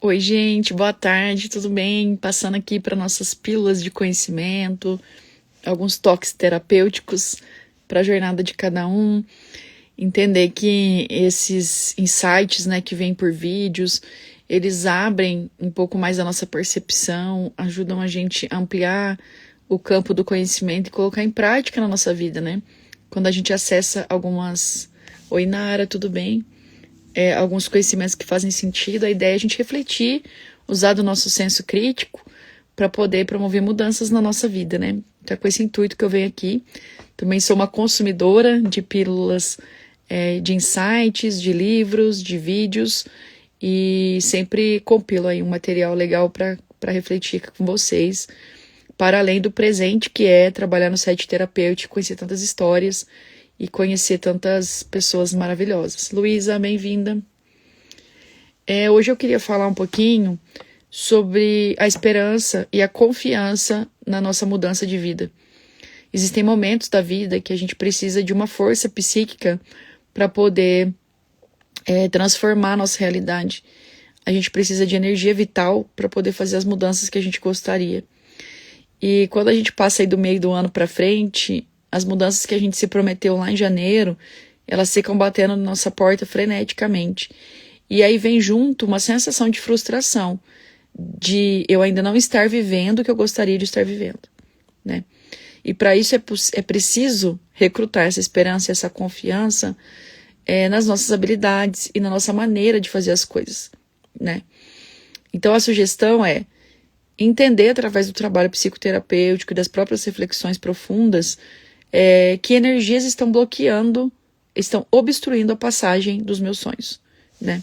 Oi, gente, boa tarde, tudo bem? Passando aqui para nossas pílulas de conhecimento, alguns toques terapêuticos para a jornada de cada um. Entender que esses insights, né, que vêm por vídeos, eles abrem um pouco mais a nossa percepção, ajudam a gente a ampliar o campo do conhecimento e colocar em prática na nossa vida, né? Quando a gente acessa algumas... Oi, Nara, tudo bem? Alguns conhecimentos que fazem sentido, a ideia é a gente refletir, usar do nosso senso crítico para poder promover mudanças na nossa vida, né? Então é com esse intuito que eu venho aqui. Também sou uma consumidora de pílulas, de insights, de livros, de vídeos, e sempre compilo aí um material legal para refletir com vocês, para além do presente que é trabalhar no site terapêutico, conhecer tantas histórias e conhecer tantas pessoas maravilhosas. Luísa, bem-vinda. Hoje eu queria falar um pouquinho sobre a esperança e a confiança na nossa mudança de vida. Existem momentos da vida que a gente precisa de uma força psíquica para poder transformar a nossa realidade. A gente precisa de energia vital para poder fazer as mudanças que a gente gostaria. E quando a gente passa aí do meio do ano para frente, as mudanças que a gente se prometeu lá em janeiro, elas ficam batendo na nossa porta freneticamente. E aí vem junto uma sensação de frustração, de eu ainda não estar vivendo o que eu gostaria de estar vivendo, né? E para isso é preciso recrutar essa esperança, essa confiança nas nossas habilidades e na nossa maneira de fazer as coisas, né? Então a sugestão é entender através do trabalho psicoterapêutico e das próprias reflexões profundas que energias estão bloqueando, estão obstruindo a passagem dos meus sonhos, né?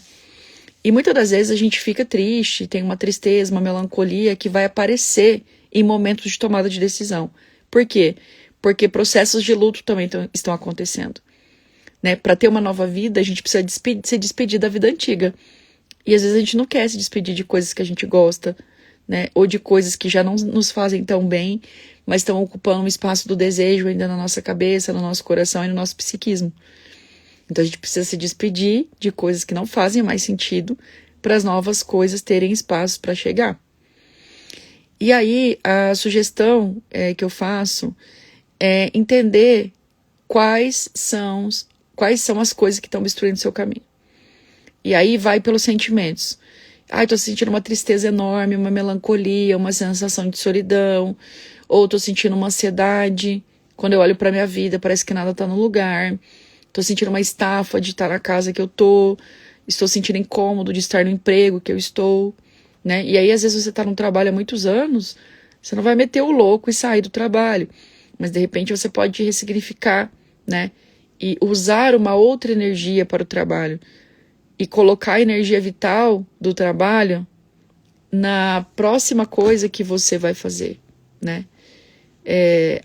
E muitas das vezes a gente fica triste, tem uma tristeza, uma melancolia que vai aparecer em momentos de tomada de decisão. Por quê? Porque processos de luto também estão acontecendo, né? Para ter uma nova vida, a gente precisa se despedir da vida antiga. E às vezes a gente não quer se despedir de coisas que a gente gosta, né? Ou de coisas que já não nos fazem tão bem, mas estão ocupando um espaço do desejo ainda na nossa cabeça, no nosso coração e no nosso psiquismo. Então a gente precisa se despedir de coisas que não fazem mais sentido para as novas coisas terem espaço para chegar. E aí a sugestão que eu faço é entender quais são as coisas que estão obstruindo o seu caminho. E aí vai pelos sentimentos. Tô sentindo uma tristeza enorme, uma melancolia, uma sensação de solidão, ou tô sentindo uma ansiedade. Quando eu olho para minha vida, parece que nada tá no lugar. Tô sentindo uma estafa de estar na casa que eu tô. Estou sentindo incômodo de estar no emprego que eu estou, né? E aí, às vezes, você tá num trabalho há muitos anos, você não vai meter o louco e sair do trabalho. Mas, de repente, você pode ressignificar, né? E usar uma outra energia para o trabalho. E colocar a energia vital do trabalho na próxima coisa que você vai fazer, né?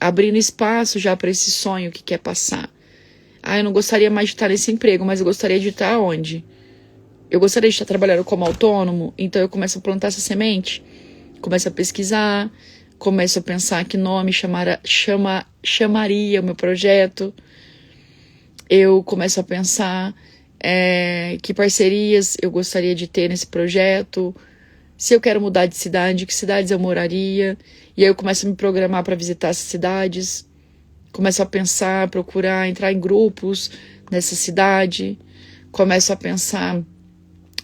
Abrindo espaço já para esse sonho que quer passar. Eu não gostaria mais de estar nesse emprego, mas eu gostaria de estar onde? Eu gostaria de estar trabalhando como autônomo, então eu começo a plantar essa semente, começo a pesquisar, começo a pensar que nome chamaria o meu projeto, eu começo a pensar que parcerias eu gostaria de ter nesse projeto, se eu quero mudar de cidade, que cidades eu moraria, e aí eu começo a me programar para visitar essas cidades, começo a pensar, procurar entrar em grupos nessa cidade, começo a pensar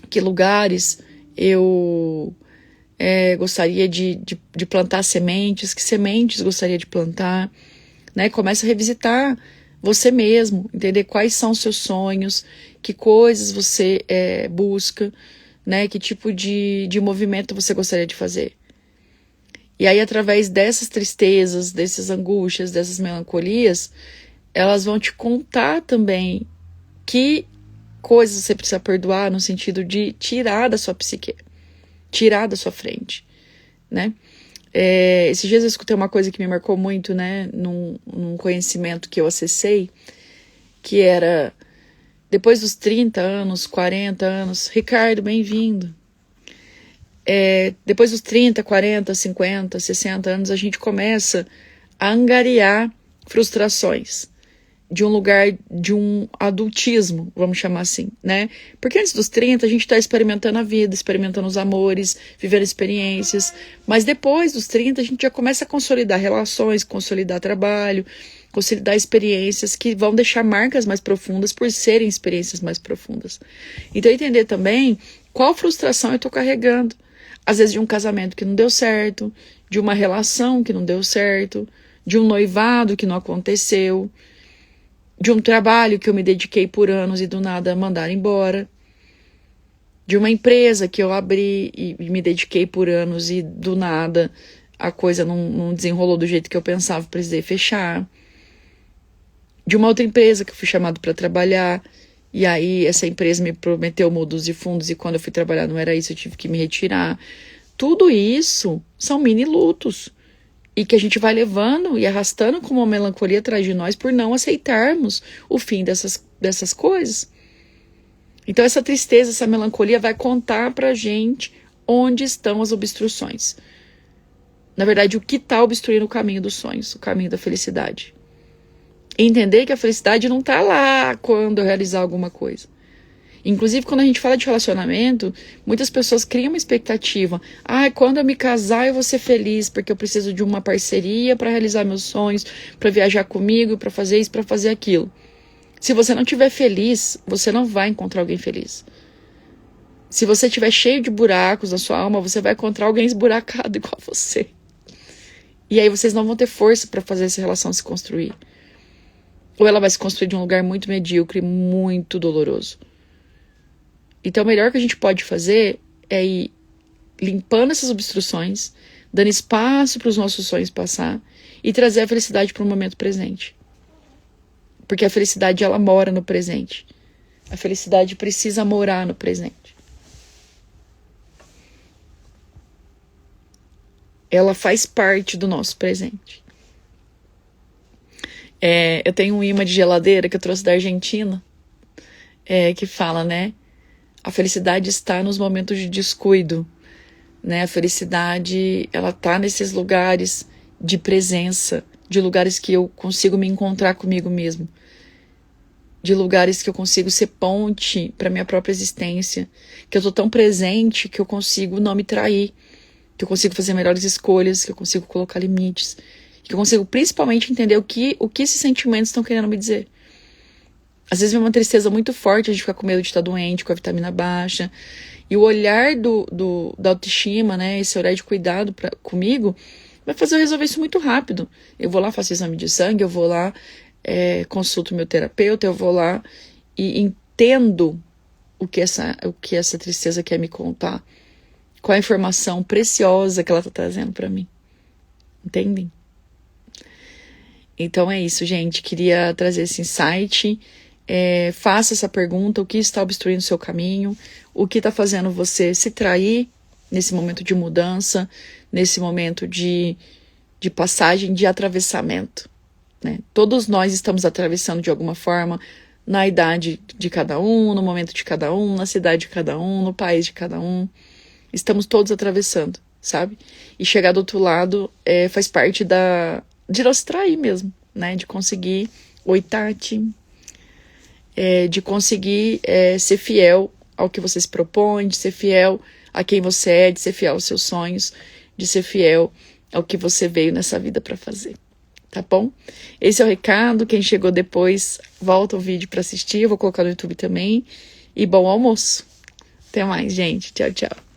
que lugares eu gostaria de plantar sementes, que sementes gostaria de plantar, né? Começo a revisitar você mesmo, entender quais são os seus sonhos, que coisas você busca, né? Que tipo de movimento você gostaria de fazer. E aí, através dessas tristezas, dessas angústias, dessas melancolias, elas vão te contar também que coisas você precisa perdoar, no sentido de tirar da sua psique, tirar da sua frente, né? Esses dias eu escutei uma coisa que me marcou muito, né? Num conhecimento que eu acessei, que era, depois dos 30 anos, 40 anos, Ricardo, bem-vindo. Depois dos 30, 40, 50, 60 anos, a gente começa a angariar frustrações de um lugar de um adultismo, vamos chamar assim, né? Porque antes dos 30 a gente está experimentando a vida, experimentando os amores, vivendo experiências, mas depois dos 30 a gente já começa a consolidar relações, consolidar trabalho, consolidar experiências que vão deixar marcas mais profundas por serem experiências mais profundas. Então entender também qual frustração eu estou carregando, às vezes de um casamento que não deu certo, de uma relação que não deu certo, de um noivado que não aconteceu, de um trabalho que eu me dediquei por anos e do nada mandaram embora, de uma empresa que eu abri e me dediquei por anos e do nada a coisa não desenrolou do jeito que eu pensava, precisei fechar, de uma outra empresa que eu fui chamado para trabalhar e aí essa empresa me prometeu modus e fundos e quando eu fui trabalhar não era isso, eu tive que me retirar. Tudo isso são mini lutos e que a gente vai levando e arrastando como uma melancolia atrás de nós por não aceitarmos o fim dessas coisas. Então essa tristeza, essa melancolia vai contar pra gente onde estão as obstruções. Na verdade, o que está obstruindo o caminho dos sonhos, o caminho da felicidade. E entender que a felicidade não está lá quando eu realizar alguma coisa. Inclusive, quando a gente fala de relacionamento, muitas pessoas criam uma expectativa. Quando eu me casar eu vou ser feliz, porque eu preciso de uma parceria para realizar meus sonhos, para viajar comigo, para fazer isso, para fazer aquilo. Se você não estiver feliz, você não vai encontrar alguém feliz. Se você estiver cheio de buracos na sua alma, você vai encontrar alguém esburacado igual a você. E aí vocês não vão ter força para fazer essa relação se construir. Ou ela vai se construir de um lugar muito medíocre, muito doloroso. Então, o melhor que a gente pode fazer é ir limpando essas obstruções, dando espaço para os nossos sonhos passar e trazer a felicidade para o momento presente. Porque a felicidade, ela mora no presente. A felicidade precisa morar no presente. Ela faz parte do nosso presente. Eu tenho um imã de geladeira que eu trouxe da Argentina, que fala, né? A felicidade está nos momentos de descuido, né? A felicidade, ela está nesses lugares de presença, de lugares que eu consigo me encontrar comigo mesmo, de lugares que eu consigo ser ponte para minha própria existência, que eu estou tão presente que eu consigo não me trair, que eu consigo fazer melhores escolhas, que eu consigo colocar limites, que eu consigo principalmente entender o que esses sentimentos estão querendo me dizer. Às vezes vem uma tristeza muito forte, a gente fica com medo de estar doente, com a vitamina baixa. E o olhar da autoestima, né, esse olhar de cuidado comigo, vai fazer eu resolver isso muito rápido. Eu vou lá, faço exame de sangue, eu vou lá, consulto meu terapeuta, eu vou lá e entendo o que essa tristeza quer me contar. Qual a informação preciosa que ela está trazendo para mim. Entendem? Então é isso, gente. Queria trazer esse insight. Faça essa pergunta, o que está obstruindo o seu caminho, o que está fazendo você se trair nesse momento de mudança, nesse momento de passagem, de atravessamento, né? Todos nós estamos atravessando de alguma forma, na idade de cada um, no momento de cada um, na cidade de cada um, no país de cada um, estamos todos atravessando, sabe? E chegar do outro lado faz parte de não se trair mesmo, né? De conseguir, oi Tati, de conseguir ser fiel ao que você se propõe, de ser fiel a quem você é, de ser fiel aos seus sonhos, de ser fiel ao que você veio nessa vida para fazer, tá bom? Esse é o recado. Quem chegou depois, volta o vídeo para assistir, eu vou colocar no YouTube também. E bom almoço. Até mais, gente. Tchau, tchau.